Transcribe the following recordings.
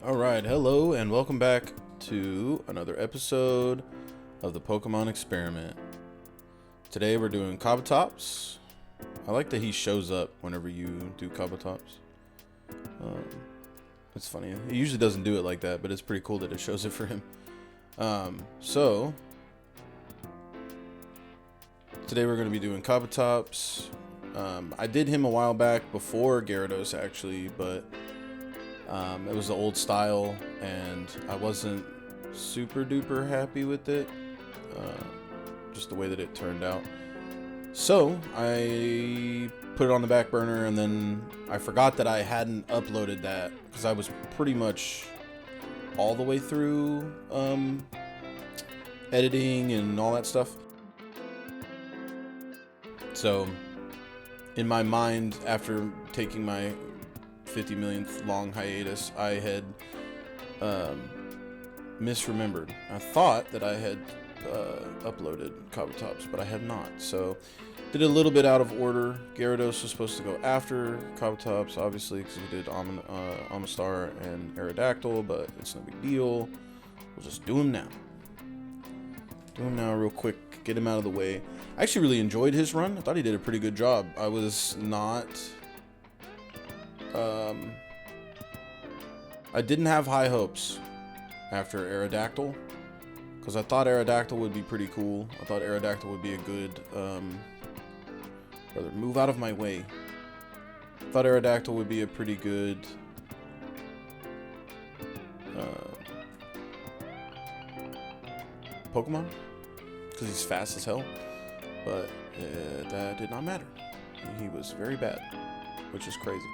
Alright, hello and welcome back to another episode of the Pokemon Experiment. Today we're doing Kabutops. I like that he shows up whenever you do Kabutops. It's funny. He usually doesn't do it like that, but it's pretty cool that it shows it for him. So today we're going to be doing Kabutops. I did him a while back before Gyarados actually, but it was the old style, and I wasn't super duper happy with it, just the way that it turned out. So I put it on the back burner, and then I forgot that I hadn't uploaded that because I was pretty much all the way through editing and all that stuff. So in my mind, after taking my 50 millionth long hiatus, I had misremembered. I thought that I had uploaded Kabutops, but I had not. So did it a little bit out of order. Gyarados was supposed to go after Kabutops, obviously, because he did Amistar and Aerodactyl, but it's no big deal. We'll just do him now. Do him now real quick, get him out of the way. I actually really enjoyed his run. I thought he did a pretty good job. I was not... I didn't have high hopes after Aerodactyl, because I thought Aerodactyl would be pretty cool. I thought Aerodactyl would be a good, brother, move out of my way. I thought Aerodactyl would be a pretty good, Pokemon, because he's fast as hell, but that did not matter. He was very bad, which is crazy.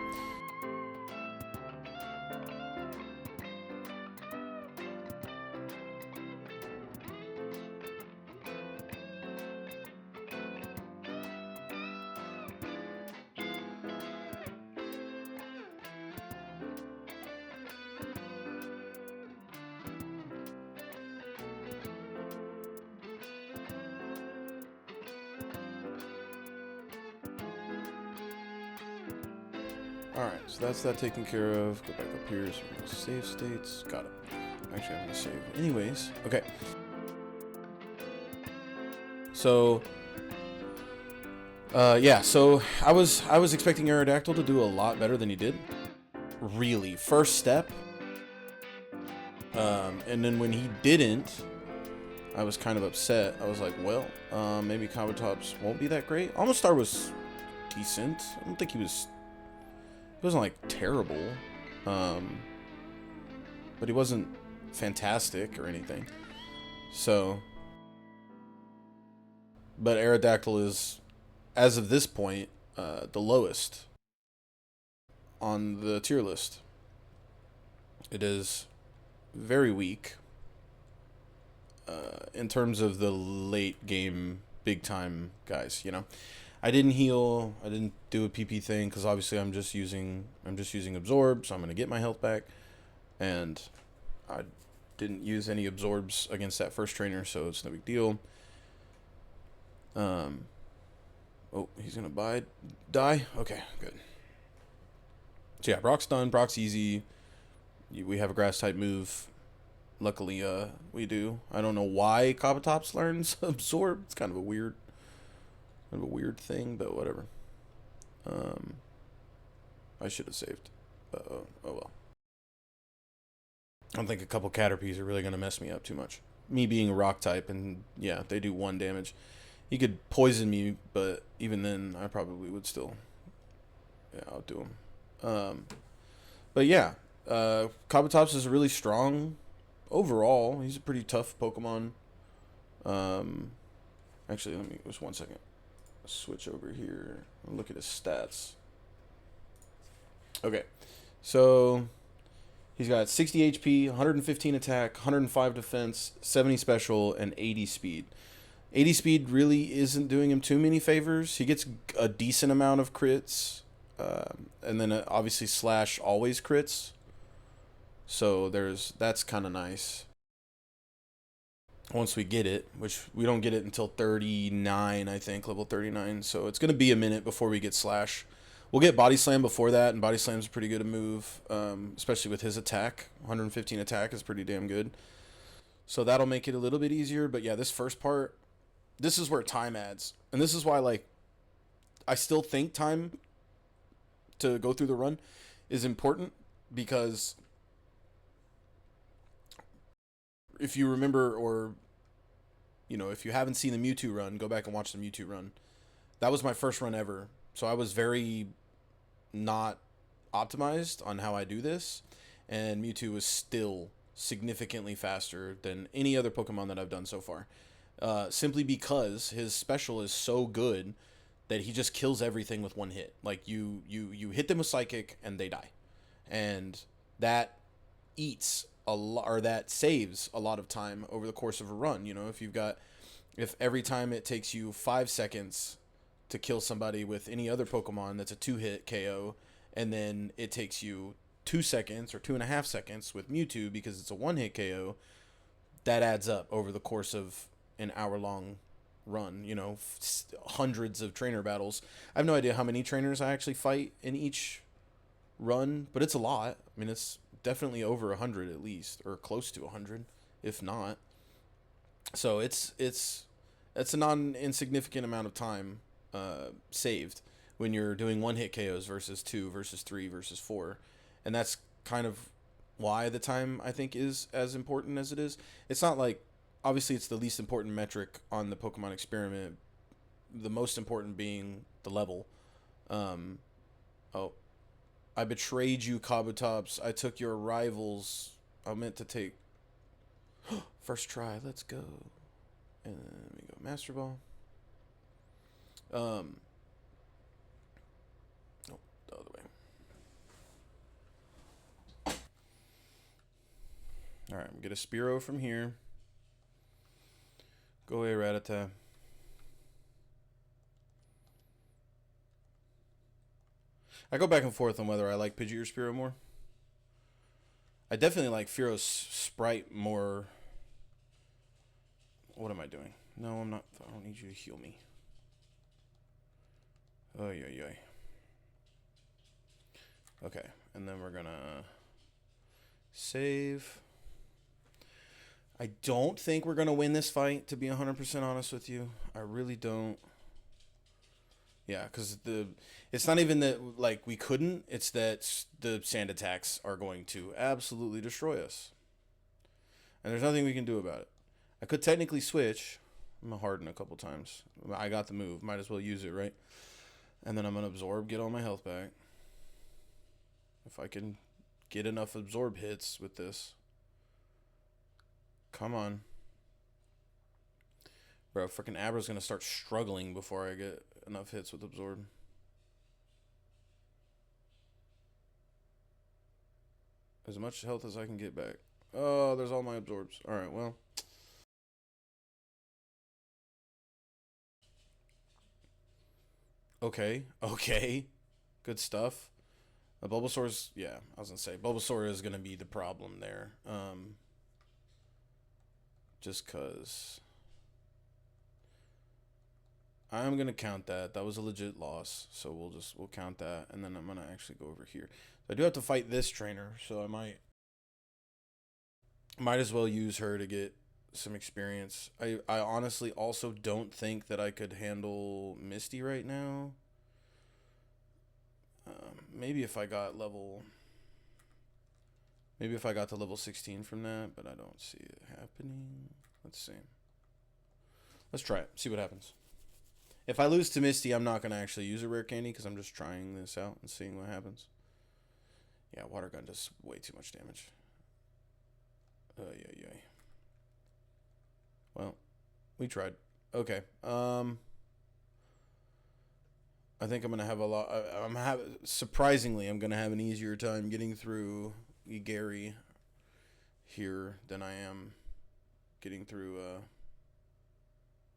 Alright, so that's that taken care of. Go back up here, so we're gonna save states. Got it. Actually, I'm gonna save anyways. Okay. So, yeah, so I was expecting Aerodactyl to do a lot better than he did. Really. First step. And then when he didn't, I was kind of upset. I was like, well, maybe Kabutops won't be that great. Amistar was decent. I don't think he was... It wasn't like terrible, but he wasn't fantastic or anything. So, but Aerodactyl is, as of this point, the lowest on the tier list. It is very weak in terms of the late game, big time guys. You know. I didn't heal. I didn't do a PP thing because obviously I'm just using absorb, so I'm gonna get my health back, and I didn't use any absorbs against that first trainer, so it's no big deal. Oh, he's gonna die. Okay, good. So yeah, Brock's done. Brock's easy. We have a grass type move. Luckily, we do. I don't know why Kabutops learns absorb. It's kind of a weird thing, but whatever. I should have saved. Oh well. I don't think a couple Caterpies are really going to mess me up too much. Me being a rock type, and yeah, they do 1 damage. He could poison me, but even then, I probably would still, yeah, outdo him. But yeah, Kabutops is really strong overall. He's a pretty tough Pokemon. Actually, let me just 1 second. Switch over here and look at his stats. Okay, so he's got 60 HP, 115 attack, 105 defense, 70 special, and 80 speed. 80 speed really isn't doing him too many favors. He gets a decent amount of crits, and then obviously Slash always crits. So that's kind of nice. Once we get it, which we don't get it until 39, I think, level 39. So it's going to be a minute before we get Slash. We'll get Body Slam before that, and Body Slam's a pretty good move, especially with his attack. 115 attack is pretty damn good. So that'll make it a little bit easier. But yeah, this first part, this is where time adds. And this is why, like, I still think time to go through the run is important because if you remember, or, you know, if you haven't seen the Mewtwo run, go back and watch the Mewtwo run. That was my first run ever. So I was very not optimized on how I do this. And Mewtwo was still significantly faster than any other Pokemon that I've done so far. Simply because his special is so good that he just kills everything with one hit. Like you hit them with Psychic and they die, and that eats a lot, or that saves a lot of time over the course of a run. You know, if every time it takes you 5 seconds to kill somebody with any other Pokemon that's a 2-hit KO, and then it takes you 2 seconds or 2.5 seconds with Mewtwo because it's a 1-hit KO, that adds up over the course of an hour-long run. You know, hundreds of trainer battles. I have no idea how many trainers I actually fight in each run, but it's a lot. I mean, it's definitely over 100 at least, or close to 100, if not. So it's a non-insignificant amount of time saved when you're doing 1-hit KOs versus 2 versus 3 versus 4, and that's kind of why the time, I think, is as important as it is. It's not like, obviously it's the least important metric on the Pokemon Experiment, the most important being the level. Oh, I betrayed you, Kabutops. I took your rivals. I meant to take first try. Let's go. And then we go Master Ball. No, the other way. All right, we get a Spearow from here. Go away, Rattata. I go back and forth on whether I like Pidgey or Spearow more. I definitely like Fearo's sprite more. What am I doing? No, I'm not. I don't need you to heal me. Oh, yeah. Okay, and then we're gonna save. I don't think we're gonna win this fight, to be 100% honest with you. I really don't. Yeah, because it's not even that, like, we couldn't. It's that the sand attacks are going to absolutely destroy us, and there's nothing we can do about it. I could technically switch. I'm gonna harden a couple times. I got the move. Might as well use it, right? And then I'm gonna absorb, get all my health back. If I can get enough absorb hits with this. Come on. Bro, freaking Abra's gonna start struggling before I get enough hits with absorb. As much health as I can get back. Oh, there's all my absorbs. Alright, well. Okay. Good stuff. Bulbasaur's, yeah, I was gonna say, Bulbasaur is gonna be the problem there. Just cause I'm gonna count that. That was a legit loss, so we'll count that, and then I'm gonna actually go over here. I do have to fight this trainer, so I might as well use her to get some experience. I honestly also don't think that I could handle Misty right now. Maybe if I got to level 16 from that, but I don't see it happening. Let's see. Let's try it. See what happens. If I lose to Misty, I'm not going to actually use a rare candy because I'm just trying this out and seeing what happens. Yeah, Water Gun does way too much damage. Yeah. Well, we tried. Okay. I think I'm gonna have a lot. Surprisingly, I'm gonna have an easier time getting through Gary here than I am getting through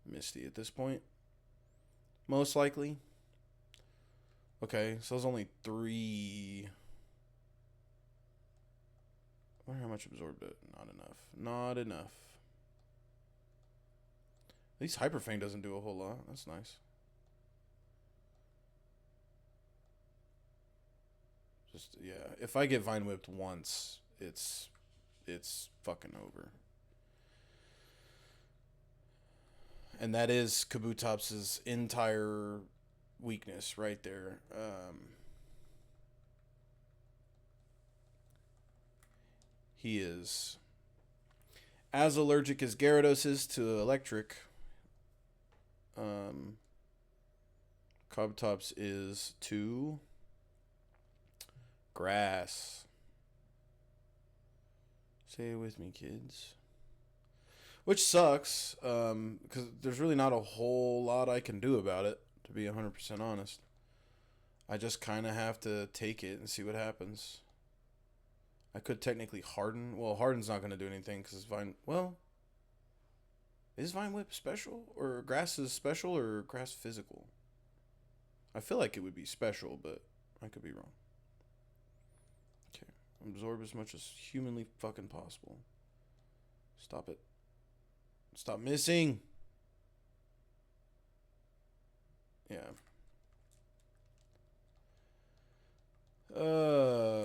Misty at this point. Most likely. Okay, so there's only 3. I wonder how much absorbed it. Not enough. At least Hyper Fang doesn't do a whole lot. That's nice. Just, yeah. If I get Vine Whipped once, it's fucking over. And that is Kabutops' entire weakness right there. He is as allergic as Gyarados is to electric. Kabutops is to grass. Say it with me, kids. Which sucks, because there's really not a whole lot I can do about it, to be 100% honest. I just kind of have to take it and see what happens. I could technically harden. Well, harden's not going to do anything because Vine... Well, is Vine Whip special? Or grass is special or grass physical? I feel like it would be special, but I could be wrong. Okay. Absorb as much as humanly fucking possible. Stop it. Stop missing. Yeah.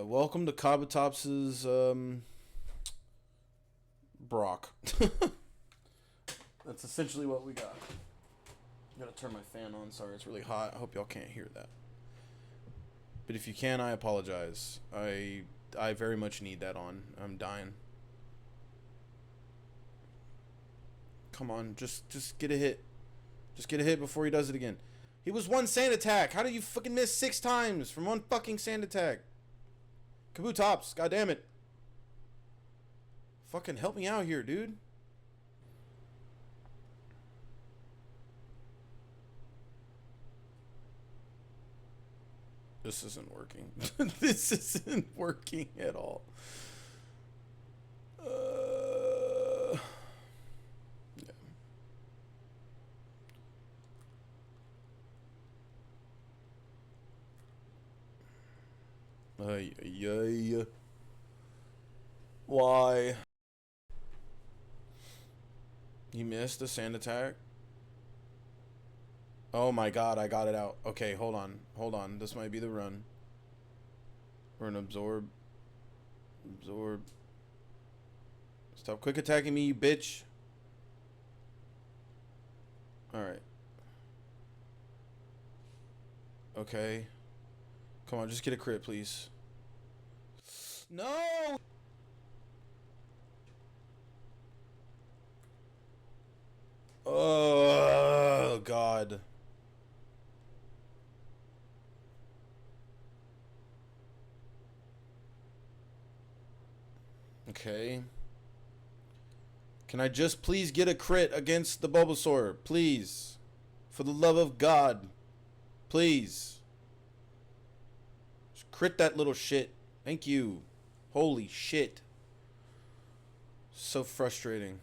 Welcome to Kabutops's Brock. That's essentially what we got. I'm gonna turn my fan on. Sorry, it's really hot. I hope y'all can't hear that. But if you can, I apologize. I very much need that on. I'm dying. Come on, just get a hit. Just get a hit before he does it again. He was one sand attack. How did you fucking miss 6 times from one fucking sand attack? Kabutops, goddammit. Fucking help me out here, dude. This isn't working. This isn't working at all. Yeah. Why? He missed the sand attack. Oh my god, I got it out. Okay, hold on. Hold on. This might be the run. We're gonna absorb. Absorb. Stop quick attacking me, you bitch. Alright. Okay. Come on, just get a crit, please. No! Oh, God. Okay. Can I just please get a crit against the Bulbasaur? Please. For the love of God. Please. Just crit that little shit. Thank you. Holy shit. So frustrating.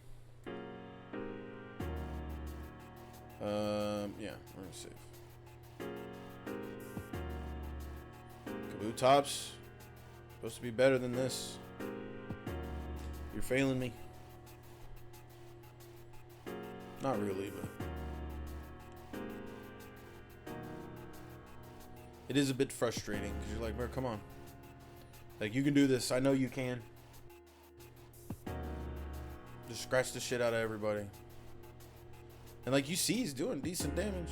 Yeah, we're gonna save. Kabutops. Supposed to be better than this. You're failing me. Not really, but it is a bit frustrating because you're like, bro, come on. Like, you can do this. I know you can. Just scratch the shit out of everybody. And like you see, he's doing decent damage.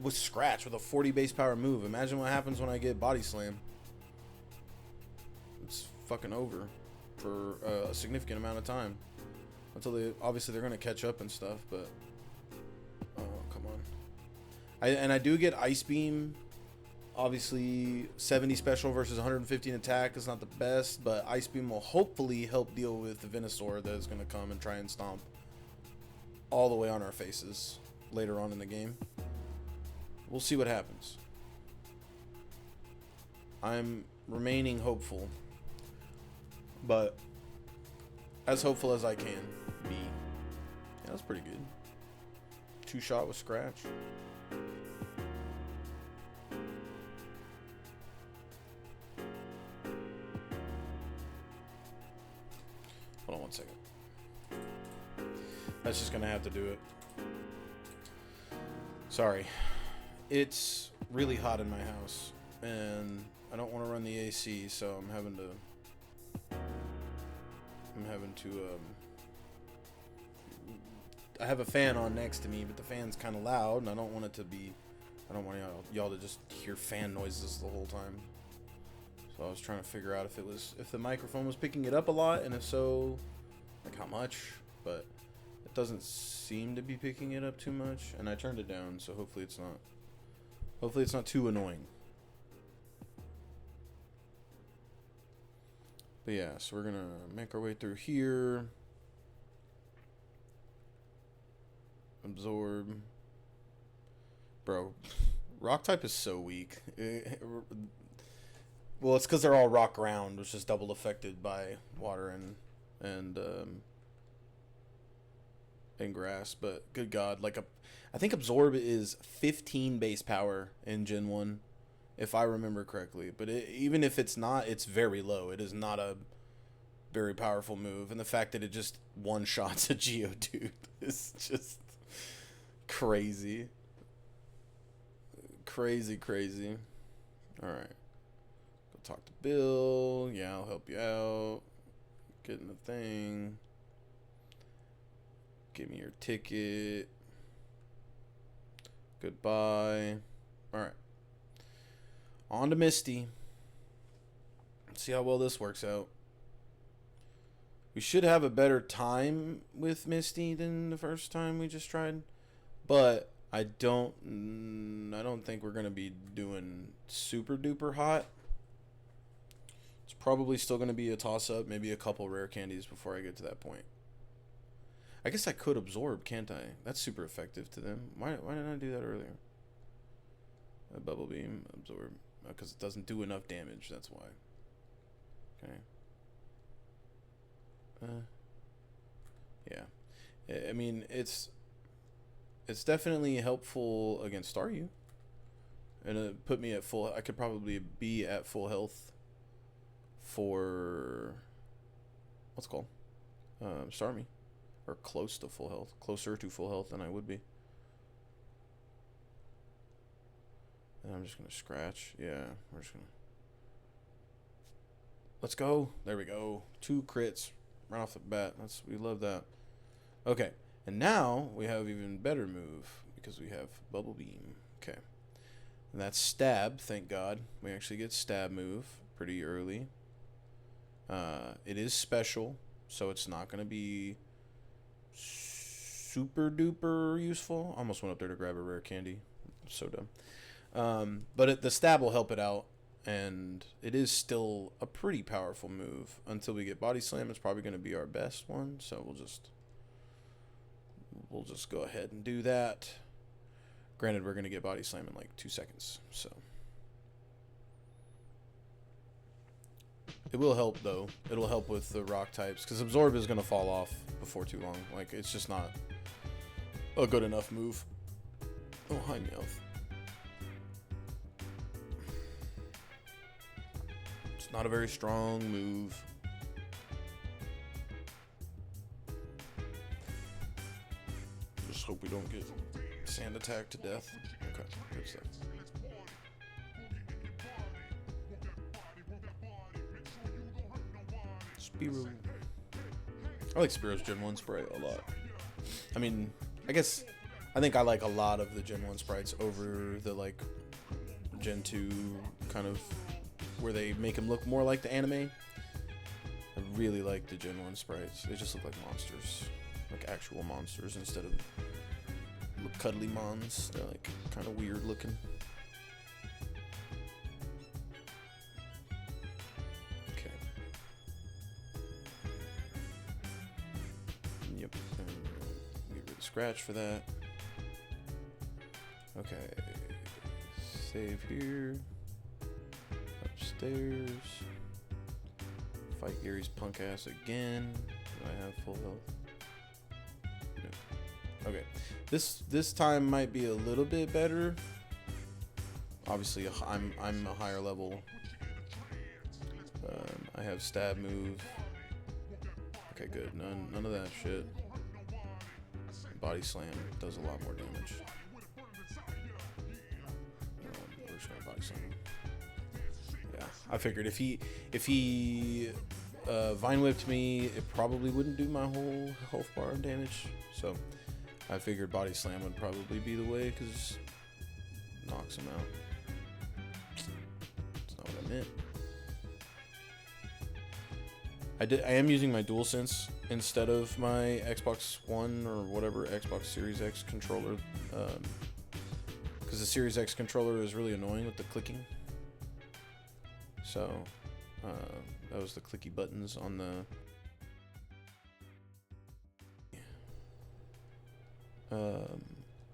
With Scratch, with a 40 base power move. Imagine what happens when I get Body Slam. It's fucking over for a significant amount of time. Until they, obviously they're going to catch up and stuff, but... Oh, come on. I do get Ice Beam. Obviously, 70 special versus 115 attack is not the best, but Ice Beam will hopefully help deal with the Venusaur that is going to come and try and stomp all the way on our faces later on in the game. We'll see what happens. I'm remaining hopeful, but as hopeful as I can be. Yeah, that's pretty good. 2-shot with Scratch. Hold on one second. That's just gonna have to do it. Sorry. It's really hot in my house. and I don't want to run the AC, so I'm having to I have a fan on next to me, but the fan's kind of loud, and I don't want y'all to just hear fan noises the whole time. So I was trying to figure out if the microphone was picking it up a lot, and if so, like how much. But it doesn't seem to be picking it up too much, and I turned it down, so hopefully it's not too annoying. But yeah, so we're gonna make our way through here. Absorb. Bro, rock type is so weak. Well, it's because they're all rock ground, which is double affected by water and grass. But good God, I think Absorb is 15 base power in Gen 1, if I remember correctly. But even if it's not, it's very low. It is not a very powerful move, and the fact that it just one-shots a Geodude is just crazy. Crazy. Alright. Go talk to Bill. Yeah, I'll help you out. Get in the thing. Give me your ticket. Goodbye. Alright. On to Misty. Let's see how well this works out. We should have a better time with Misty than the first time we just tried. But I don't think we're going to be doing super duper hot. It's probably still going to be a toss-up, maybe a couple rare candies before I get to that point. I guess I could absorb, can't I? That's super effective to them. Why didn't I do that earlier? A bubble beam, absorb. Because it doesn't do enough damage, that's why. Okay. Yeah. I mean, it's definitely helpful against Staryu. And it put me at full... I could probably be at full health for... What's it called? Starmie. Or close to full health. Closer to full health than I would be. And I'm just going to scratch. Yeah, we're just going to... Let's go. There we go. 2 crits right off the bat. We love that. Okay. And now we have even better move because we have Bubble Beam. Okay. And that's Stab, thank God. We actually get Stab move pretty early. It is special, so it's not going to be super duper useful. Almost went up there to grab a rare candy. So dumb. But the Stab will help it out. And it is still a pretty powerful move. Until we get Body Slam, it's probably going to be our best one. So we'll just go ahead and do that. Granted, we're going to get Body Slam in like 2 seconds. So it will help, though. It'll help with the rock types. Because Absorb is going to fall off before too long. Like, it's just not a good enough move. Oh, hi, Meowth. Not a very strong move. Just hope we don't get sand attacked to death. Okay, good stuff. Spearow. I like Spearow's Gen 1 sprite a lot. I mean, I think I like a lot of the Gen 1 sprites over the like Gen 2 kind of where they make him look more like the anime. I really like the Gen 1 sprites. They just look like monsters. Like actual monsters instead of cuddly mons. They're like kind of weird looking. Okay. Yep. And get rid of Scratch for that. Okay. Save here. Upstairs. Fight Gary's punk ass again. Do I have full health? No. Okay. This time might be a little bit better. Obviously, I'm a higher level. I have stab move. Okay, good. None of that shit. Body slam does a lot more damage. We're just gonna body slam. I figured if he Vine Whipped me, it probably wouldn't do my whole health bar and damage. So I figured Body Slam would probably be the way, because knocks him out. That's not what I meant. I am using my DualSense instead of my Xbox One or whatever Xbox Series X controller, because the Series X controller is really annoying with the clicking. So that was the clicky buttons on the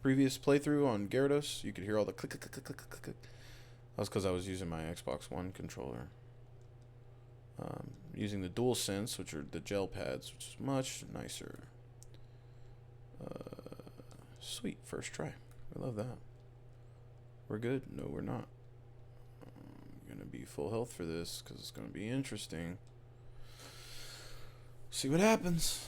previous playthrough on Gyarados. You could hear all the click, click, click, click, click, click. That was because I was using my Xbox One controller. Using the DualSense, which are the gel pads, which is much nicer. Sweet, first try. I love that. We're good? No, we're not. I'm gonna be full health for this because it's gonna be interesting. See what happens.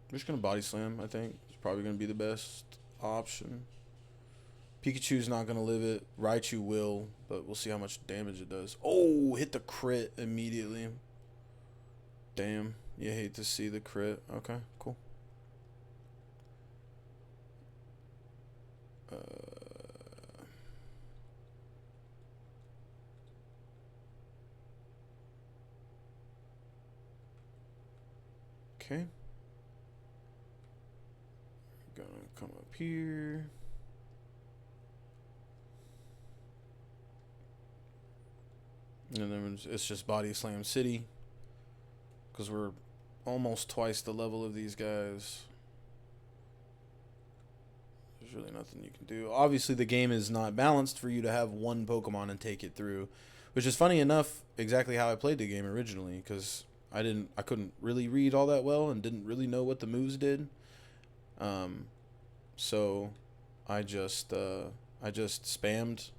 I'm just gonna Body Slam, I think. It's probably gonna be the best option. Pikachu's not gonna live it. Raichu will, but we'll see how much damage it does. Oh, hit the crit immediately. Damn, you hate to see the crit. Okay, cool. Okay. Gonna come up here. And then it's just Body Slam City, because we're almost twice the level of these guys. There's really nothing you can do. Obviously, the game is not balanced for you to have one Pokemon and take it through, which is funny enough exactly how I played the game originally, because I couldn't really read all that well and didn't really know what the moves did. So I just spammed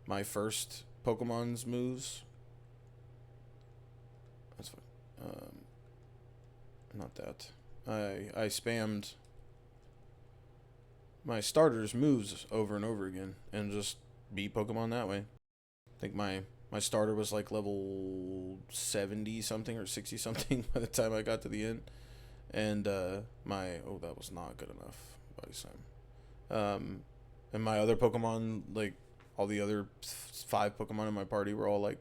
my first Pokemon's moves. That's fine. Not that. I spammed my starter's moves over and over again and just beat Pokemon that way. I think my starter was like level 70 something or 60 something by the time I got to the end. And that was not good enough. Body Slam. And my other Pokemon, like all the other 5 Pokemon in my party, were all like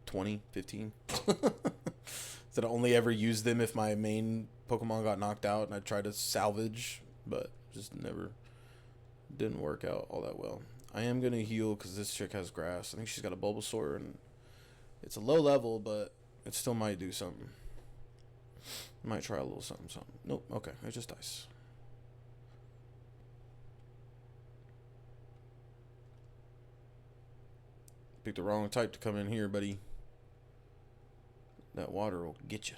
20, 15. So I only ever used them if my main Pokemon got knocked out and I tried to salvage, but just never didn't work out all that well. I am going to heal because this chick has grass. I think she's got a Bulbasaur, and it's a low level, but it still might do something. Might try a little something. Nope, okay, it's just ice. Picked the wrong type to come in here, buddy. That water will get you.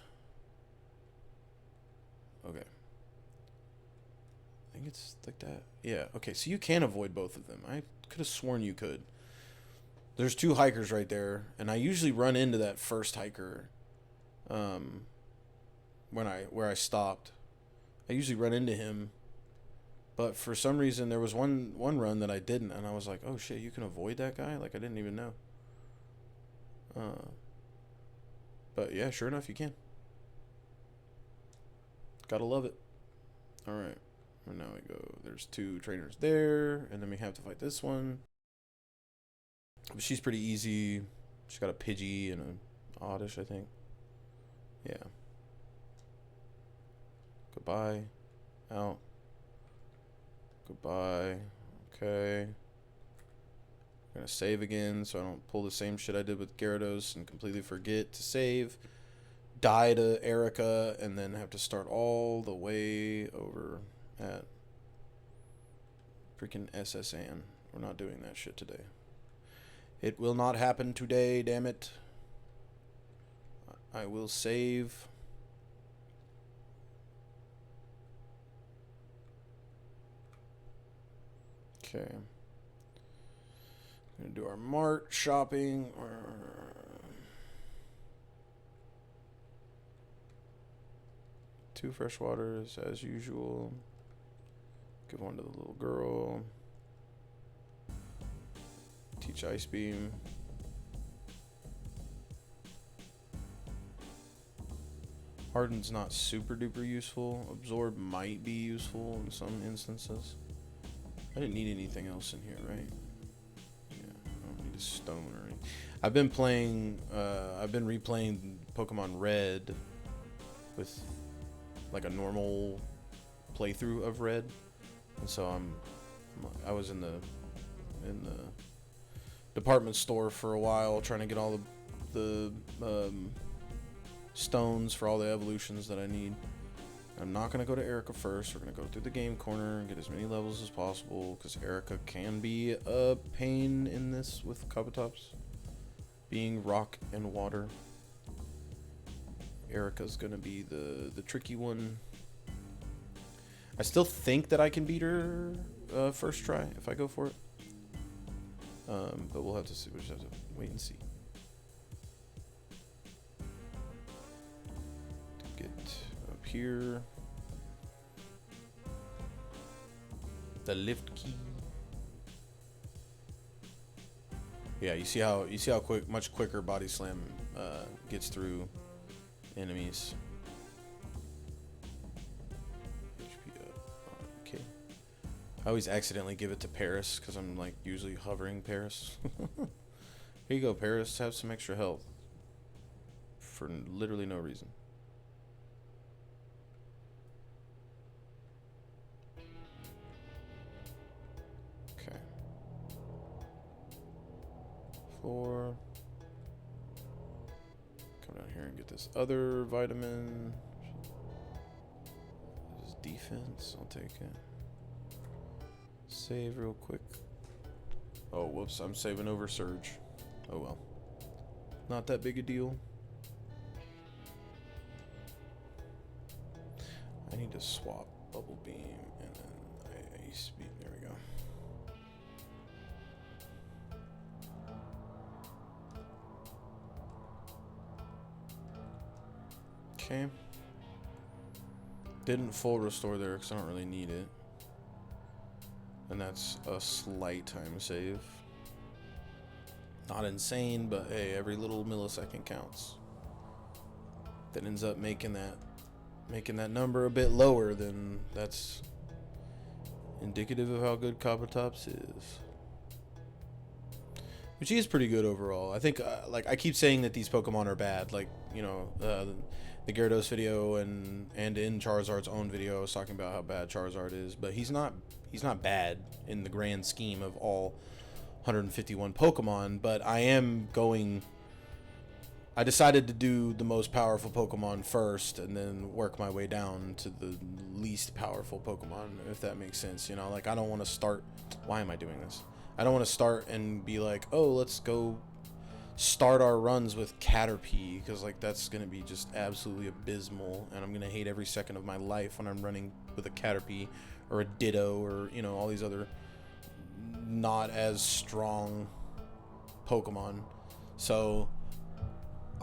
Okay. I think it's like that. Yeah, okay, so you can avoid both of them. I could have sworn you could. There's 2 hikers right there, and I usually run into that first hiker where I stopped. I usually run into him, but for some reason there was one run that I didn't, and I was like, oh shit, you can avoid that guy? Like, I didn't even know. But yeah, sure enough, you can. Gotta love it. Alright. And now we go. There's 2 trainers there, and then we have to fight this one. But she's pretty easy. She's got a Pidgey and a Oddish, I think. Yeah. Goodbye. Out. Goodbye. Okay. I'm gonna save again so I don't pull the same shit I did with Gyarados and completely forget to save. Die to Erica and then have to start all the way over at freaking SSN. We're not doing that shit today. It will not happen today, damn it. I will save. Okay. Gonna do our mart shopping. 2 fresh waters as usual. Give one to the little girl. Teach Ice Beam. Harden's not super duper useful. Absorb might be useful in some instances. I didn't need anything else in here, right? Yeah, I don't need a stone or anything. I've been replaying Pokemon Red with like a normal playthrough of Red, and so I was in the department store for a while trying to get all the stones for all the evolutions that I need. I'm not going to go to Erica first. We're going to go through the game corner and get as many levels as possible, because Erica can be a pain in this with Kabutops being rock and water. Erica's going to be the tricky one. I still think that I can beat her first try if I go for it. But we'll have to see. We'll just have to wait and see. Get up here. The lift key. Yeah, you see how much quicker Body Slam gets through enemies. HP up. Okay. I always accidentally give it to Paris because I'm like usually hovering Paris. Here you go, Paris. Have some extra health for literally no reason. Okay. Floor. Come down here and get this other vitamin. This is defense. I'll take it. Save real quick. Oh, whoops. I'm saving over Surge. Oh, well. Not that big a deal. I need to swap Bubble Beam and then Ice Beam. There we go. Okay. Didn't full restore there because I don't really need it. And that's a slight time save. Not insane, but hey, every little millisecond counts. That ends up making that number a bit lower, then that's indicative of how good Kabutops is. Which he is pretty good overall. I think, like, I keep saying that these Pokemon are bad. Like, you know, the Gyarados video and in Charizard's own video, I was talking about how bad Charizard is. But he's not bad in the grand scheme of all 151 Pokemon. But I decided to do the most powerful Pokemon first and then work my way down to the least powerful Pokemon, if that makes sense. You know, like, I don't want to start... Why am I doing this? I don't want to start and be like, oh, let's go start our runs with Caterpie, because, like, that's going to be just absolutely abysmal, and I'm going to hate every second of my life when I'm running with a Caterpie or a Ditto or, you know, all these other not as strong Pokemon. So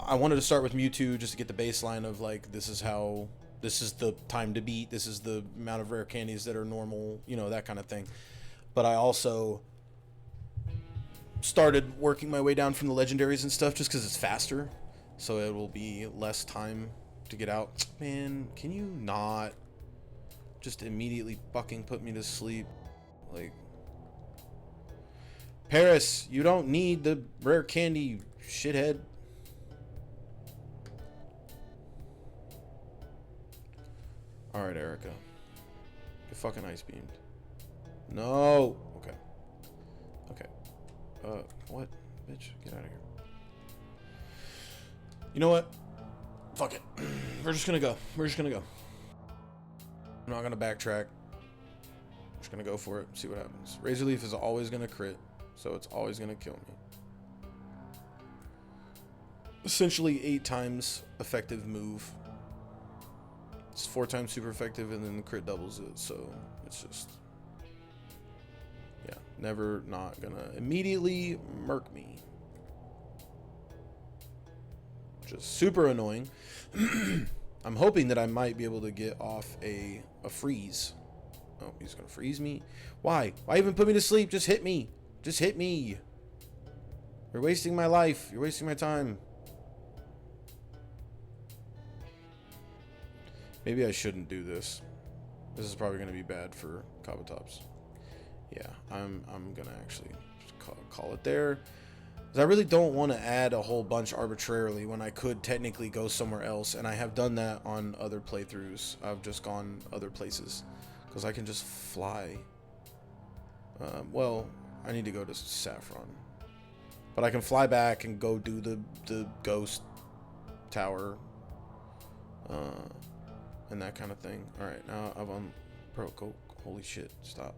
I wanted to start with Mewtwo just to get the baseline of, like, this is the time to beat, this is the amount of rare candies that are normal, you know, that kind of thing. But I also started working my way down from the legendaries and stuff just because it's faster, so it will be less time to get out. Man, can you not just immediately fucking put me to sleep? Like, Paris, you don't need the rare candy, shithead. Alright, Erica. Get fucking ice beamed. No! Okay. Okay. What? Bitch, get out of here. You know what? Fuck it. We're just gonna go. I'm not gonna backtrack. I'm just gonna go for it, see what happens. Razor Leaf is always gonna crit, so it's always gonna kill me. Essentially 8 times effective move. It's 4 times super effective, and then the crit doubles it, so it's just... yeah, never not gonna immediately murk me. Just super annoying. I'm hoping that I might be able to get off a freeze. Oh, he's gonna freeze me? Why? Why even put me to sleep? Just hit me. Just hit me. You're wasting my life. You're wasting my time. Maybe I shouldn't do this. This is probably going to be bad for Kabutops. Yeah, I'm gonna actually call it there. Because I really don't want to add a whole bunch arbitrarily when I could technically go somewhere else, and I have done that on other playthroughs. I've just gone other places because I can just fly. Well, I need to go to Saffron, but I can fly back and go do the ghost tower, and that kind of thing. All right, now I'm on. Bro, go! Holy shit! Stop.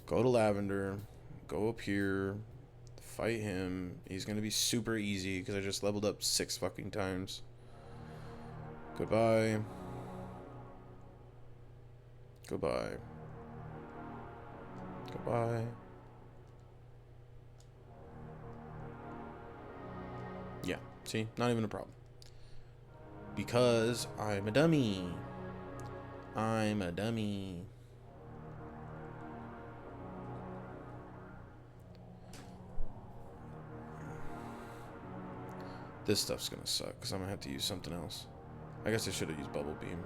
Go to Lavender, go up here, fight him. He's gonna be super easy because I just leveled up 6 fucking times. Goodbye. Goodbye. Goodbye. Yeah, see? Not even a problem. Because I'm a dummy. I'm a dummy. This stuff's gonna suck because I'm gonna have to use something else. I guess I should have used Bubble Beam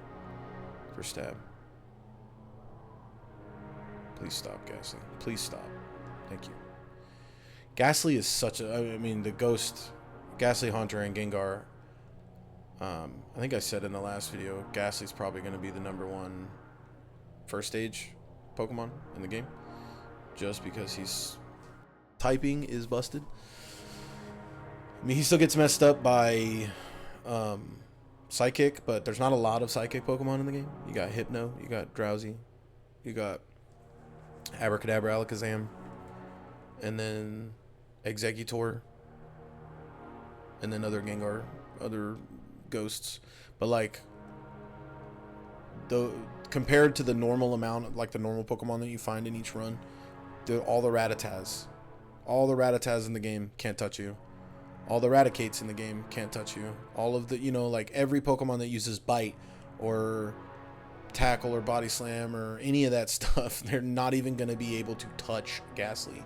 for stab. Please stop, Ghastly. Please stop. Thank you. Ghastly is such a... I mean, the Ghost... Ghastly, Haunter, and Gengar... I think I said in the last video, Ghastly's probably going to be the #1 first stage Pokemon in the game. Just because he's... typing is busted. I mean, he still gets messed up by... Psychic, but there's not a lot of Psychic Pokemon in the game. You got Hypno, you got Drowsy, you got Abracadabra, Alakazam, and then Exeggutor, and then other Gengar, other ghosts. But like, compared to the normal amount, like the normal Pokemon that you find in each run, all the Rattatas in the game can't touch you. All the Raticates in the game can't touch you. All of the, you know, like every Pokemon that uses Bite or Tackle or Body Slam or any of that stuff, they're not even going to be able to touch Ghastly.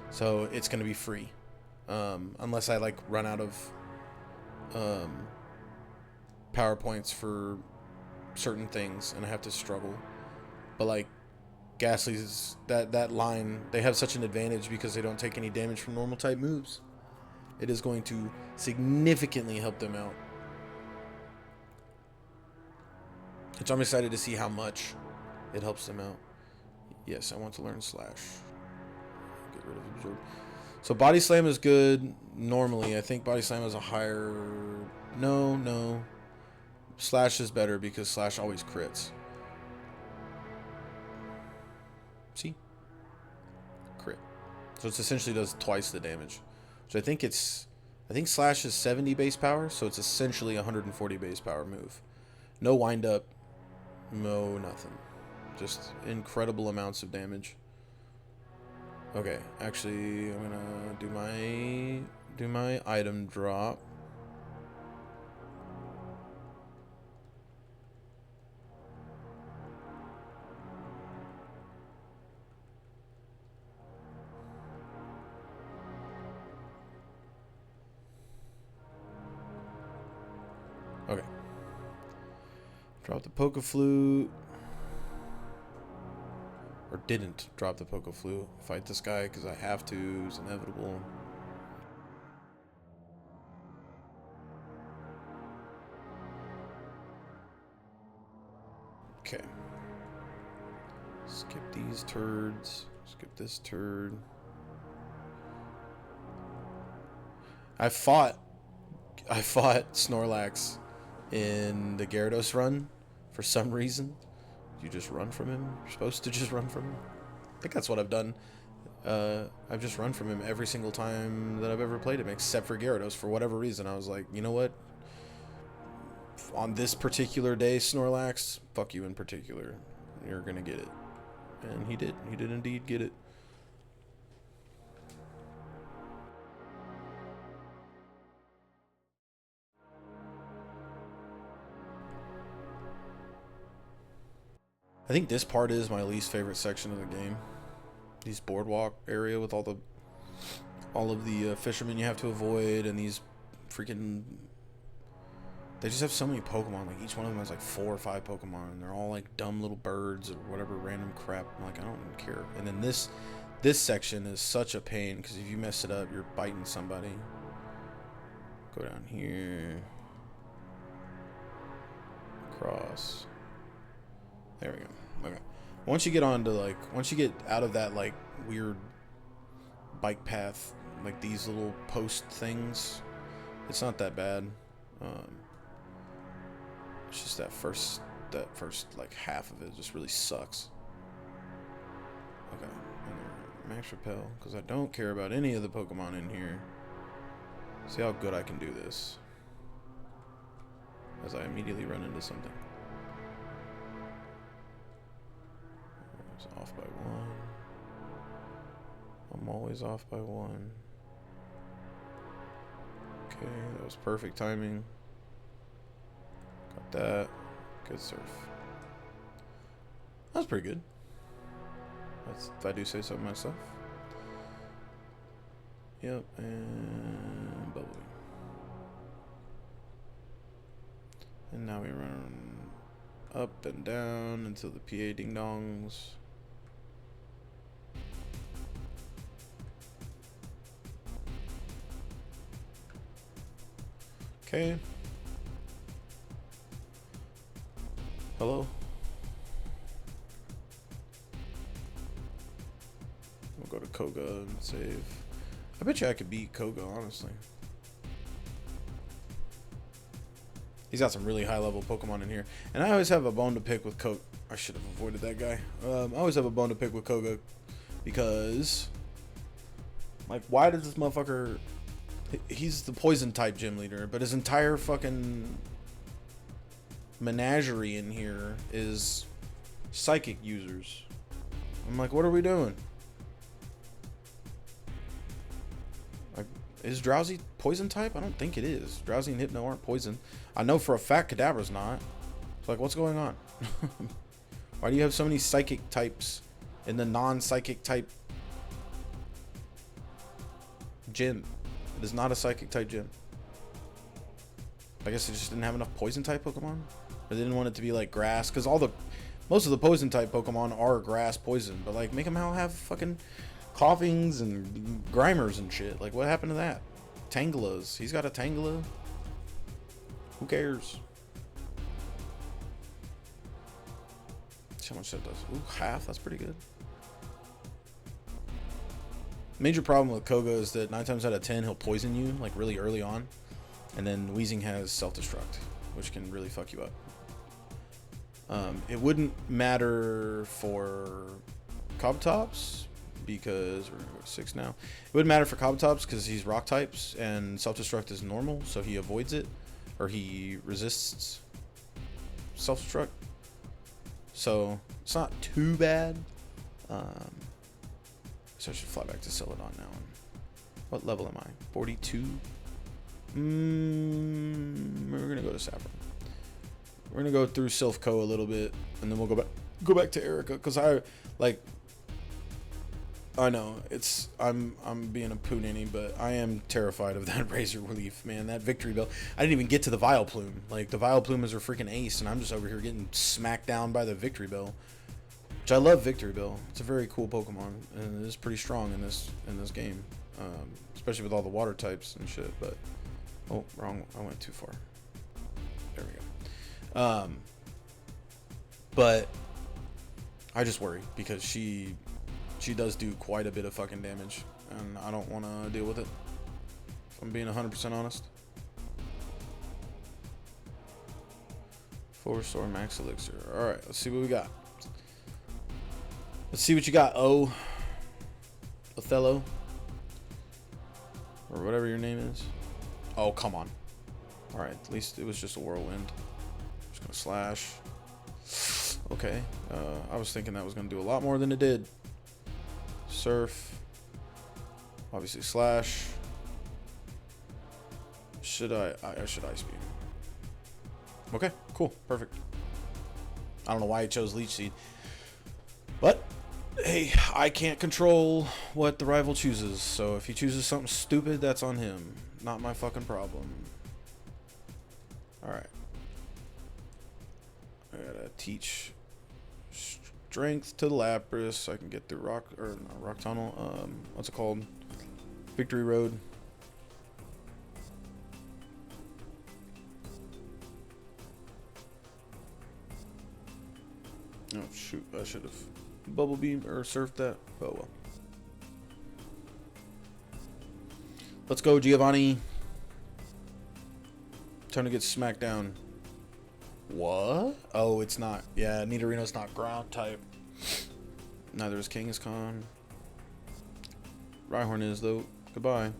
So it's going to be free. Unless I like run out of power points for certain things and I have to struggle. But like Ghastly's, that line, they have such an advantage because they don't take any damage from normal type moves. It is going to significantly help them out. Which I'm excited to see how much it helps them out. Yes, I want to learn Slash. Get rid of Absorb. So Body Slam is good normally. I think Body Slam has a higher... No. Slash is better because Slash always crits. See? Crit. So it essentially does twice the damage. So I think Slash is 70 base power, so it's essentially 140 base power move. No wind up, no nothing. Just incredible amounts of damage. Okay, actually I'm gonna do my item drop. Okay. Drop the Pokeflute. Or didn't drop the Pokeflute. Fight this guy because I have to. It's inevitable. Okay. Skip these turds. Skip this turd. I fought Snorlax in the Gyarados run for some reason. You just run from him. You're supposed to just run from him. I think that's what I've done. I've just run from him every single time that I've ever played him, except for Gyarados. For whatever reason, I was like, you know what? On this particular day, Snorlax, fuck you in particular. You're gonna get it. And he did. He did indeed get it. I think this part is my least favorite section of the game. These boardwalk area with all all of the fishermen you have to avoid, and these freaking... They just have so many Pokemon. Like, each one of them has like 4 or 5 Pokemon, and they're all like dumb little birds or whatever random crap. I'm like, I don't even care. And then this section is such a pain, because if you mess it up, you're biting somebody. Go down here. Cross. There we go. Okay. Once you get onto like, once you get out of that like weird bike path, like these little post things, it's not that bad. It's just that first like half of it just really sucks. Okay. Max repel, because I don't care about any of the Pokemon in here. See how good I can do this. As I immediately run into something. It's off by 1. I'm always off by 1. Okay, that was perfect timing. Got that. Good surf. That was pretty good. That's, if I do say so myself. Yep, and bubbly. And now we run up and down until the PA ding dongs. Okay. Hello. We'll go to Koga and save. I bet you I could beat Koga, honestly. He's got some really high level Pokemon in here. And I always have a bone to pick with Koga. I should have avoided that guy. I always have a bone to pick with Koga because, like, why does this motherfucker... He's the poison type gym leader, but his entire fucking menagerie in here is psychic users. I'm like, what are we doing? Like, is Drowsy poison type? I don't think it is. Drowsy and Hypno aren't poison. I know for a fact Kadabra's not. It's like, what's going on? Why do you have so many psychic types in the non-psychic type gym? It is not a psychic type gym. I guess they just didn't have enough poison type Pokemon. They didn't want it to be like grass, because most of the poison type Pokemon are grass poison. But like, make them all have fucking coughings and Grimers and shit. Like, what happened to that? Tangelas. He's got a Tangela. Who cares? See how much that does. Ooh, half. That's pretty good. Major problem with Koga is that 9 times out of 10 he'll poison you like really early on, and then Weezing has self-destruct, which can really fuck you up. It wouldn't matter for Kabutops because we're gonna go to 6 now. It wouldn't matter for Kabutops because he's rock types and self-destruct is normal, so he avoids it or he resists self-destruct. So it's not too bad. So I should fly back to Celadon now. What level am I? 42? We're gonna go to Saffron. We're gonna go through Silphco a little bit, and then we'll go back to Erica, because I know I'm being a poo-ninny, but I am terrified of that Razor Leaf, man. That Victory Bell. I didn't even get to the Vileplume. Like, the Vileplume is her freaking ace, and I'm just over here getting smacked down by the Victory Bell. Which I love Victory Bell. It's a very cool Pokemon, and it is pretty strong in this game, especially with all the water types and shit. But oh, wrong! I went too far. There we go. But I just worry because she does do quite a bit of fucking damage, and I don't want to deal with it. If I'm being 100% honest. 4-star Max Elixir. All right, let's see what we got. Let's see what you got, Othello. Or whatever your name is. Oh, come on. Alright, at least it was just a whirlwind. Just gonna slash. Okay. I was thinking that was gonna do a lot more than it did. Surf. Obviously slash. I should Ice Beam. Okay, cool. Perfect. I don't know why I chose Leech Seed. But Hey, I can't control what the rival chooses, so if he chooses something stupid, that's on him. Not my fucking problem. Alright. I gotta teach strength to the Lapras so I can get through rock, or not rock tunnel, what's it called? Victory Road. Oh shoot, I should have bubble beam or surfed that. Oh well. Let's go, Giovanni. Time to get smacked down. What? Oh, it's not. Yeah, Nidorino's not ground type. Neither is Kangaskhan. Rhyhorn is, though. Goodbye.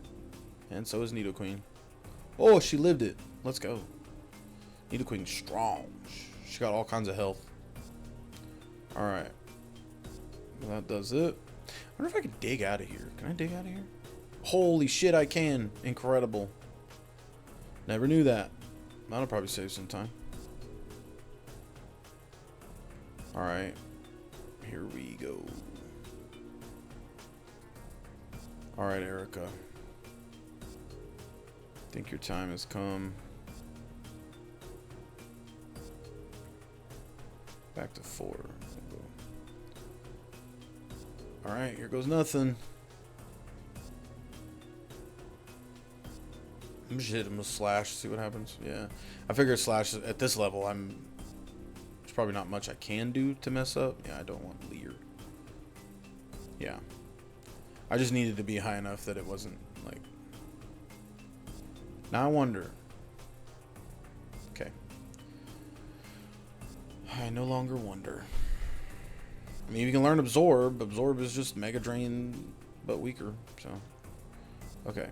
And so is Nidoqueen. Oh, she lived it. Let's go. Nidoqueen's strong. She got all kinds of health. Alright. Well, that does it. I wonder if I can dig out of here. Can I dig out of here? Holy shit, I can. Incredible. Never knew that. That'll probably save some time. Alright. Here we go. Alright, Erica. I think your time has come. Back to 4. Alright, here goes nothing. I'm just hit him with Slash, see what happens. Yeah. I figure Slash at this level, there's probably not much I can do to mess up. Yeah, I don't want Leer. Yeah. I just needed to be high enough that it wasn't like. Now I wonder. Okay. I no longer wonder. I mean, you can learn Absorb. Absorb is just Mega Drain, but weaker. So, okay.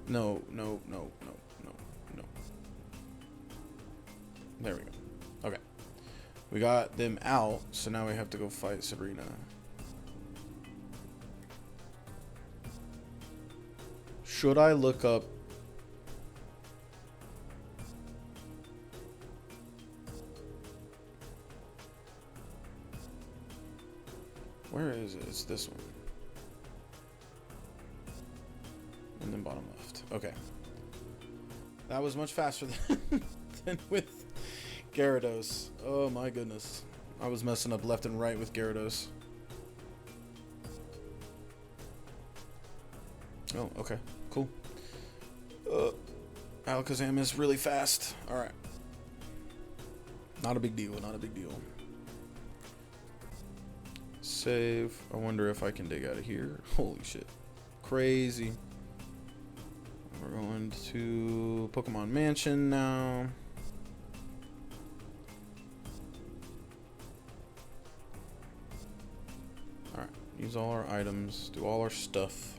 No. There we go. Okay. We got them out, so now we have to go fight Sabrina. Should I look up? Where is it? It's this one. And then bottom left. Okay. That was much faster than with Gyarados. Oh my goodness. I was messing up left and right with Gyarados. Oh, okay. Cool. Alakazam is really fast. Alright. Not a big deal. Not a big deal. Save. I wonder if I can dig out of here. Holy shit. Crazy. We're going to Pokemon Mansion now. Alright. Use all our items. Do all our stuff.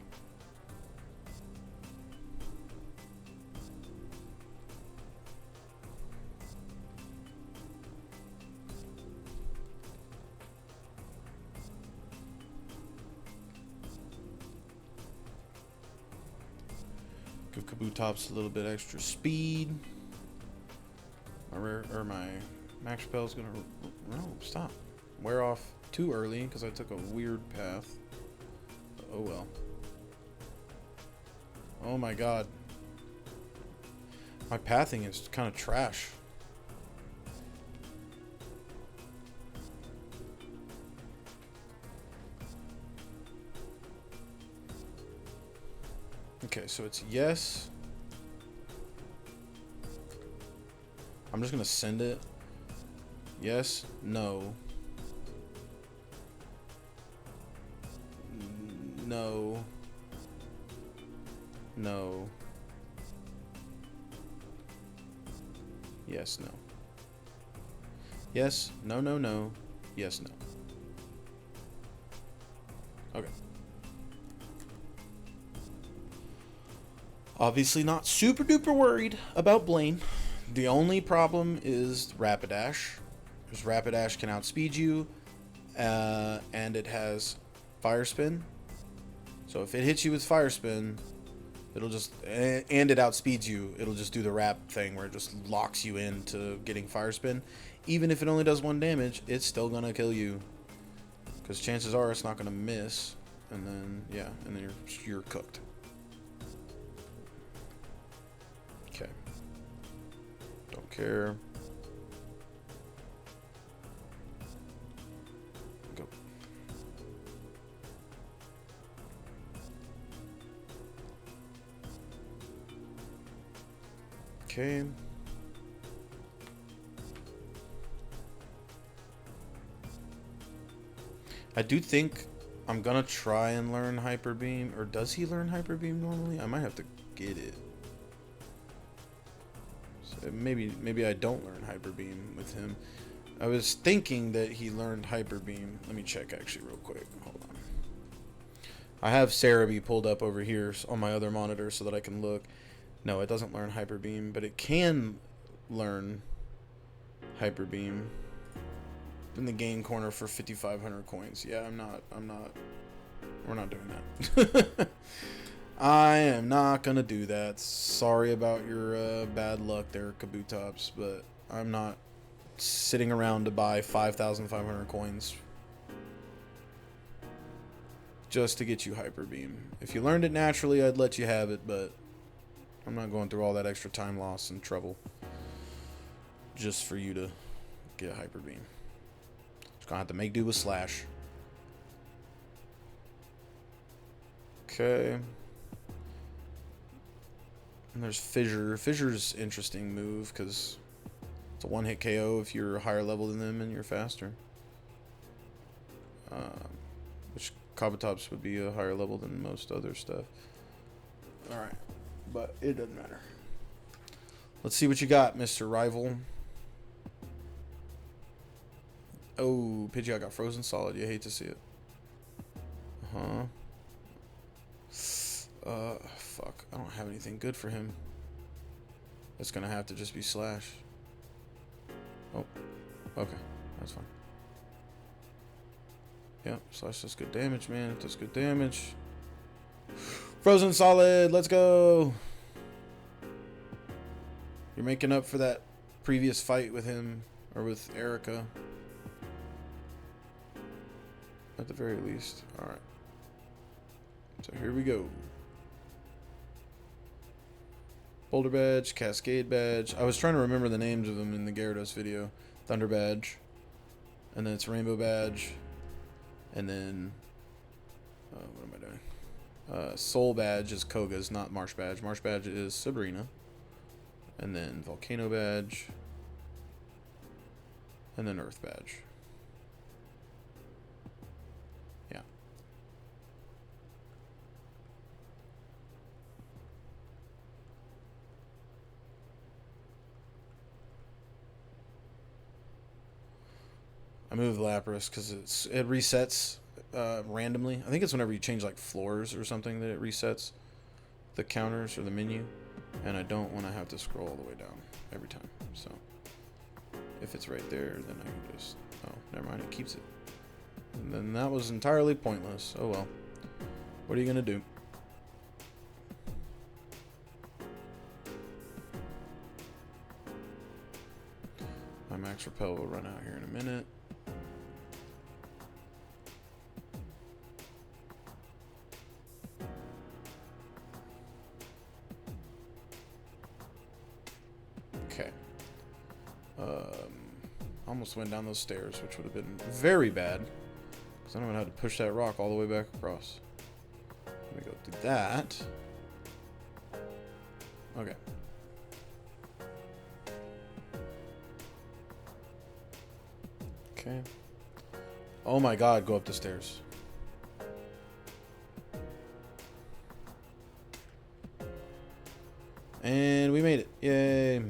Give Kabutops a little bit extra speed. My max spell is gonna stop. Wear off too early because I took a weird path. Oh well. Oh my god. My pathing is kind of trash. Okay, so it's yes. I'm just gonna send it. Yes, no. No. No. Yes, no. Yes, no, no, no. Yes, no. Okay. Obviously not super duper worried about Blaine. The only problem is Rapidash. Because Rapidash can outspeed you. And it has Fire Spin. So if it hits you with Fire Spin, it'll just... And it outspeeds you. It'll just do the Rap thing where it just locks you into getting Fire Spin. Even if it only does 1 damage, it's still gonna kill you. Because chances are it's not going to miss. And then, yeah, and then you're cooked. Okay. Don't care. Go. Okay. I do think I'm gonna try and learn Hyper Beam. Or does he learn Hyper Beam normally? I might have to get it. So maybe I don't learn Hyper Beam with him. I was thinking that he learned Hyper Beam. Let me check actually real quick. Hold on. I have Cerebi pulled up over here on my other monitor so that I can look. No, it doesn't learn Hyper Beam, but it can learn Hyper Beam in the game corner for 5,500 coins. Yeah, we're not doing that. I am not gonna do that. Sorry about your bad luck there, Kabutops, but I'm not sitting around to buy 5,500 coins just to get you Hyper Beam. If you learned it naturally, I'd let you have it, but I'm not going through all that extra time loss and trouble just for you to get Hyper Beam. Just gonna have to make do with Slash. Okay. And there's Fissure. Fissure's interesting move because it's a one-hit KO if you're higher level than them and you're faster. Which Kabutops would be a higher level than most other stuff. Alright. But it doesn't matter. Let's see what you got, Mr. Rival. Oh, Pidgeot got frozen solid. You hate to see it. Fuck. I don't have anything good for him. It's gonna have to just be Slash. Oh, okay. That's fine. Yeah, Slash does good damage, man. It does good damage. Frozen solid. Let's go. You're making up for that previous fight with him, or with Erica. At the very least. Alright. So here we go. Boulder Badge, Cascade Badge. I was trying to remember the names of them in the Gyarados video. Thunder Badge. And then it's Rainbow Badge. And then... what am I doing? Soul Badge is Koga's, not Marsh Badge. Marsh Badge is Sabrina. And then Volcano Badge. And then Earth Badge. Yeah. I moved Lapras because it resets randomly. I think it's whenever you change like floors or something that it resets the counters or the menu, and I don't want to have to scroll all the way down every time. So if it's right there, then I can just... Oh, never mind, it keeps it. And then that was entirely pointless. Oh well. What are you gonna do? My Max Repel will run out here in a minute. Okay. Almost went down those stairs, which would have been very bad, because I don't know how to push that rock all the way back across. Let me go do that. Okay. Okay. Oh my god, go up the stairs. And we made it. Yay.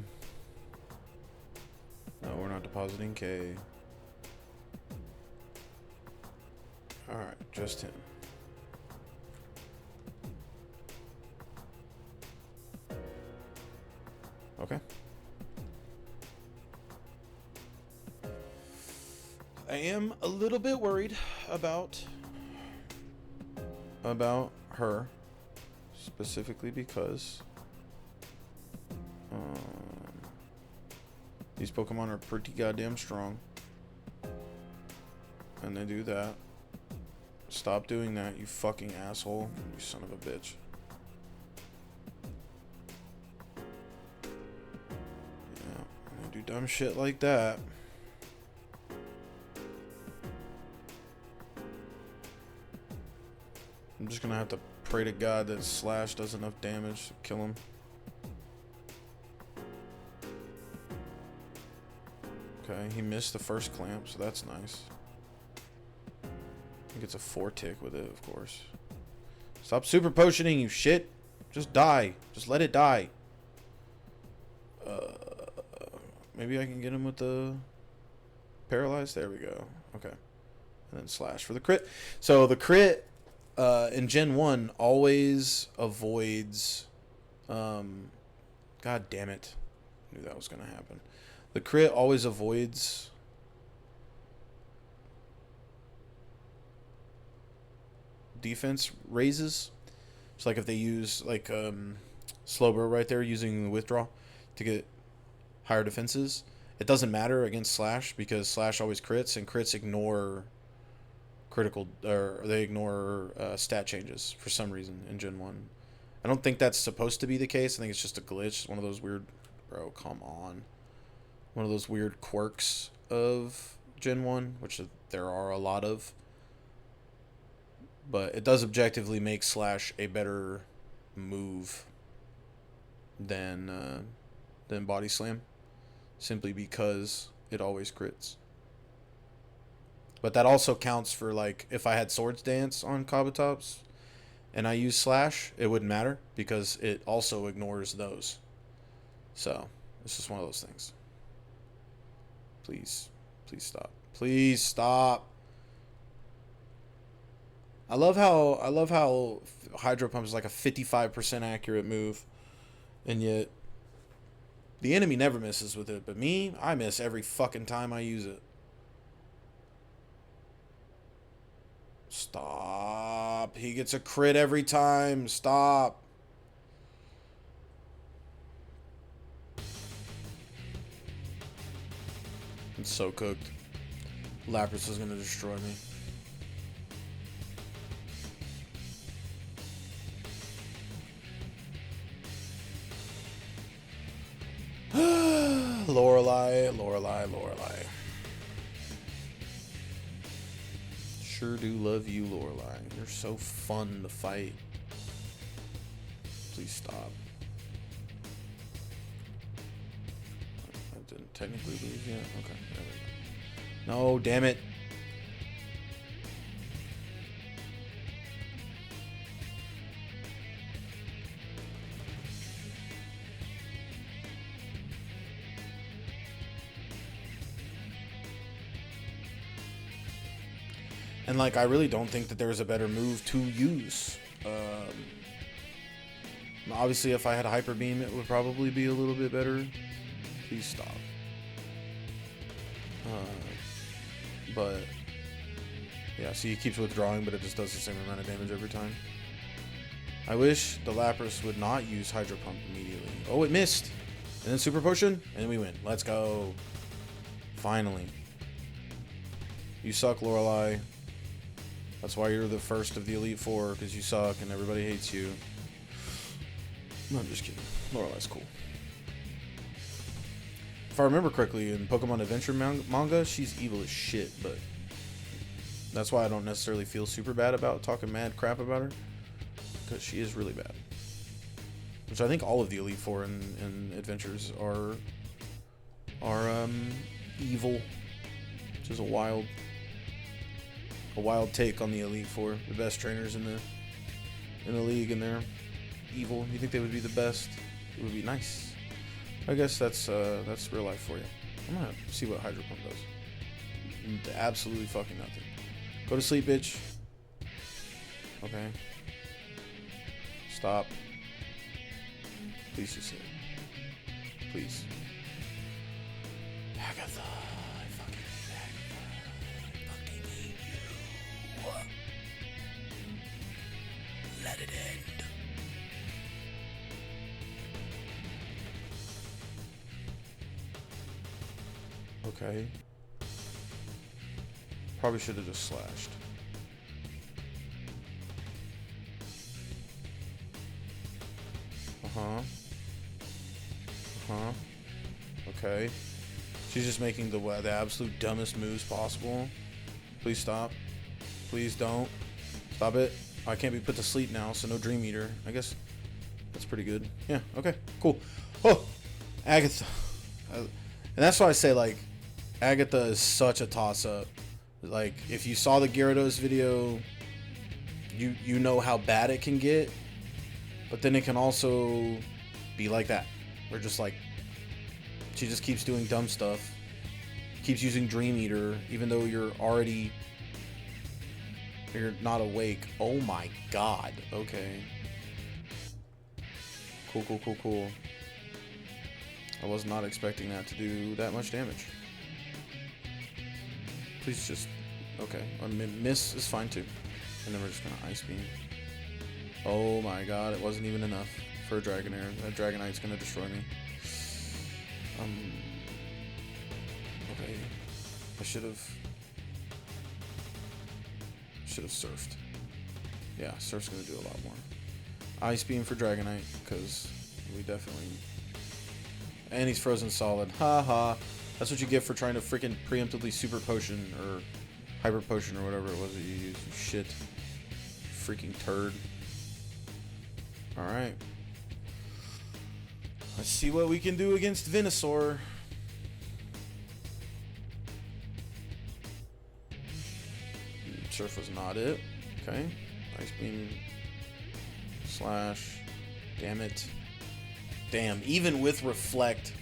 No, we're not depositing K. Alright, just him. Okay. I am a little bit worried about her, specifically because these Pokemon are pretty goddamn strong, and they do that. Stop doing that, you fucking asshole. You son of a bitch. Yeah, I do dumb shit like that. I'm just gonna have to pray to God that Slash does enough damage to kill him. Okay, he missed the first clamp, so that's nice. He gets a 4-tick with it, of course. Stop super potioning, you shit. Just die. Just let it die. Maybe I can get him with the paralyzed. There we go. Okay. And then Slash for the crit. So the crit in Gen 1 always avoids... God damn it. I knew that was going to happen. The crit always avoids... defense raises. So like if they use like Slowbro right there using the withdraw to get higher defenses, it doesn't matter against Slash because Slash always crits, and crits ignore critical, or they ignore stat changes for some reason in Gen 1. I don't think that's supposed to be the case. I think it's just a glitch. One of those weird, bro, come on. One of those weird quirks of Gen 1, which there are a lot of. But it does objectively make Slash a better move than Body Slam, simply because it always crits. But that also counts for, like, if I had Swords Dance on Kabutops and I use Slash, it wouldn't matter because it also ignores those. So it's just one of those things. Please stop. Please stop. I love how Hydro Pump is like a 55% accurate move, and yet the enemy never misses with it. But me, I miss every fucking time I use it. Stop. He gets a crit every time. Stop. I'm so cooked. Lapras is gonna destroy me. Lorelai. Sure do love you, Lorelai. You're so fun to fight. Please stop. I didn't technically lose yet. Okay, there we go. No, damn it. And, like, I really don't think that there's a better move to use. Obviously, if I had a Hyper Beam, it would probably be a little bit better. Please stop. But, yeah, see, he keeps withdrawing, but it just does the same amount of damage every time. I wish the Lapras would not use Hydro Pump immediately. Oh, it missed! And then Super Potion, and we win. Let's go. Finally. You suck, Lorelai. That's why you're the first of the Elite Four, because you suck and everybody hates you. No, I'm just kidding. Lorelai's cool. If I remember correctly, in Pokemon Adventure manga, she's evil as shit, but that's why I don't necessarily feel super bad about talking mad crap about her, because she is really bad. Which I think all of the Elite Four in Adventures are evil, which is a wild take on the Elite Four, the best trainers in the league, and they're evil. You think they would be the best? It would be nice. I guess that's real life for you. I'm gonna see what Hydro Pump does. Absolutely fucking nothing. Go to sleep, bitch. Okay. Stop. Please just sit. Please. Agatha. Let it end. Okay. Probably should have just slashed. Uh-huh. Uh-huh. Okay. She's just making the absolute dumbest moves possible. Please stop. Please don't. Stop it. I can't be put to sleep now, so no Dream Eater. I guess that's pretty good. Yeah, okay, cool. Oh, Agatha. And that's why I say, like, Agatha is such a toss-up. Like, if you saw the Gyarados video, you know how bad it can get. But then it can also be like that. We're just like, she just keeps doing dumb stuff. Keeps using Dream Eater, even though you're not awake. Oh my god. Okay. Cool, cool, cool, cool. I was not expecting that to do that much damage. Please just... Okay. I mean, miss is fine too. And then we're just gonna Ice Beam. Oh my god, it wasn't even enough for a Dragonair. That Dragonite's gonna destroy me. Okay. I should have surfed. Yeah, surf's gonna do a lot more. Ice Beam for Dragonite, because we definitely... And he's frozen solid. Haha. That's what you get for trying to freaking preemptively Super Potion or Hyper Potion or whatever it was that you used. You shit. Freaking turd. Alright. Let's see what we can do against Venusaur. Surf was not it. Okay. Ice Beam. Slash. Damn it. Damn. Even with Reflect,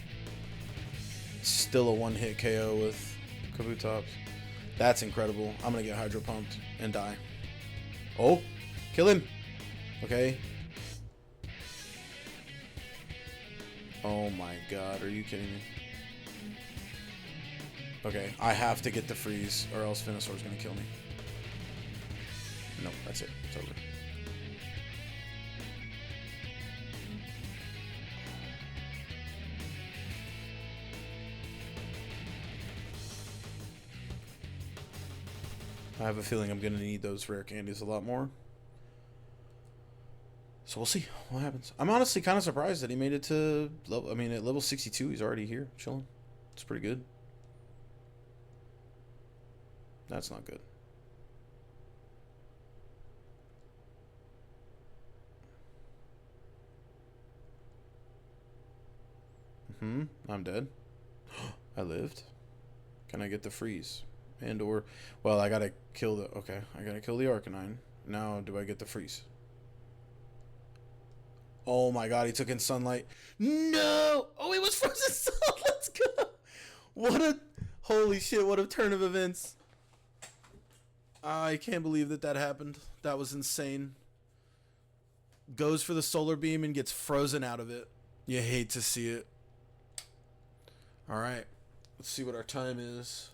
still a one-hit KO with Kabutops. That's incredible. I'm going to get Hydro Pumped and die. Oh. Kill him. Okay. Oh my god. Are you kidding me? Okay. I have to get the freeze or else Venusaur's going to kill me. Nope, that's it. It's over. I have a feeling I'm going to need those rare candies a lot more. So we'll see what happens. I'm honestly kind of surprised that he made it to level... I mean, at level 62, he's already here, chilling. It's pretty good. That's not good. I'm dead. I lived. Can I get the freeze? And or... Well, I gotta kill the... Okay, I gotta kill the Arcanine. Now, do I get the freeze? Oh my god, he took in sunlight. No! Oh, he was frozen solid. Let's go! What a... Holy shit, what a turn of events. I can't believe that happened. That was insane. Goes for the solar beam and gets frozen out of it. You hate to see it. Alright. Let's see what our time is.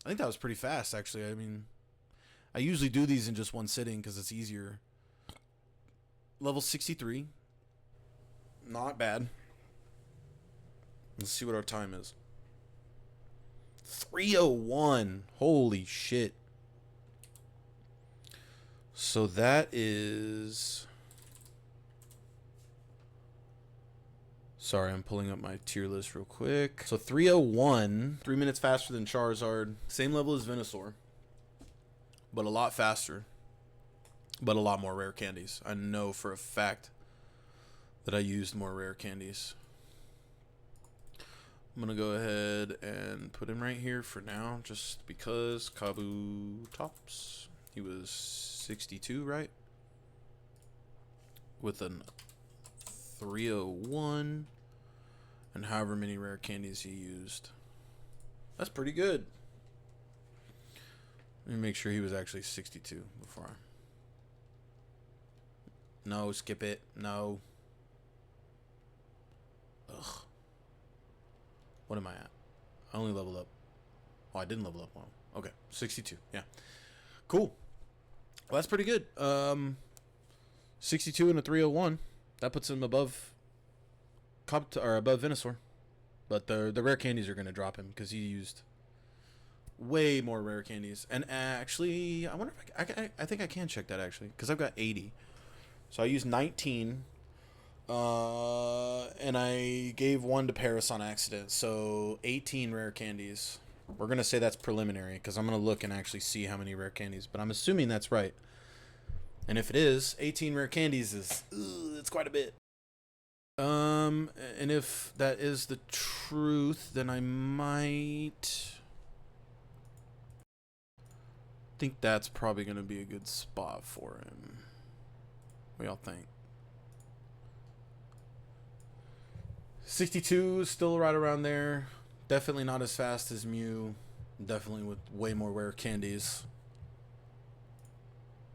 I think that was pretty fast, actually. I mean, I usually do these in just one sitting because it's easier. Level 63. Not bad. Let's see what our time is. 3:01. Holy shit. So that is... Sorry, I'm pulling up my tier list real quick. So 3:01, 3 minutes faster than Charizard. Same level as Venusaur, but a lot faster. But a lot more rare candies. I know for a fact that I used more rare candies. I'm going to go ahead and put him right here for now, just because Kabutops. He was 62, right? With an 3:01 and however many rare candies he used. That's pretty good. Let me make sure he was actually 62 before I... No, skip it. No. Ugh. What am I at? I only leveled up. Oh, I didn't level up one. Okay, 62. Yeah. Cool. Well, that's pretty good. 62 and a 3:01. That puts him above above Venusaur. But the rare candies are going to drop him because he used way more rare candies. And actually, I wonder if I think I can check that actually because I've got 80. So I used 19 And I gave one to Paris on accident. So 18 rare candies. We're going to say that's preliminary because I'm going to look and actually see how many rare candies. But I'm assuming that's right. And if it is, 18 rare candies is... it's quite a bit. And if that is the truth, then I might... think that's probably going to be a good spot for him. What y'all think? 62 is still right around there. Definitely not as fast as Mew. Definitely with way more rare candies.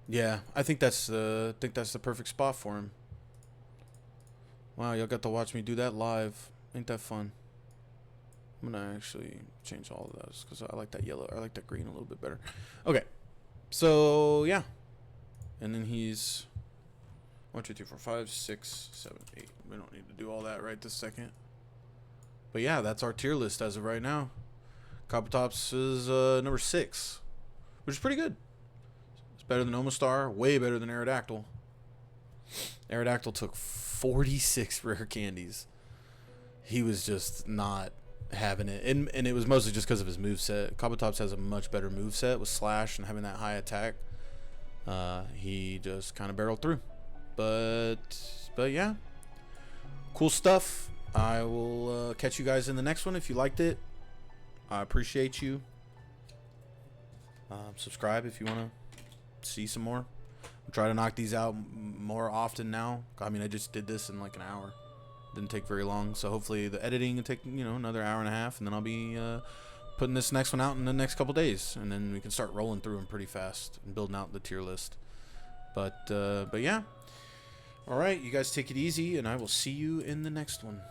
Yeah, I think that's the perfect spot for him. Wow, y'all got to watch me do that live. Ain't that fun? I'm gonna actually change all of those because I like that yellow. I like that green a little bit better. Okay, so yeah, and then he's 1, 2, 3, 4, 5, 6, 7, 8. We don't need to do all that right this second. But yeah, that's our tier list as of right now. Kabutops is number 6, which is pretty good. It's better than Omastar, way better than Aerodactyl. Aerodactyl took 46 rare candies. He was just not having it. And it was mostly just because of his moveset. Kabutops has a much better moveset with Slash and having that high attack. He just kind of barreled through. But yeah. Cool stuff. I will catch you guys in the next one. If you liked it, I appreciate you. Subscribe if you want to see some more. I'll try to knock these out more often now. I mean, I just did this in like an hour. Didn't take very long. So hopefully the editing will take, another hour and a half. And then I'll be putting this next one out in the next couple days. And then we can start rolling through them pretty fast and building out the tier list. But yeah. All right, you guys take it easy, and I will see you in the next one.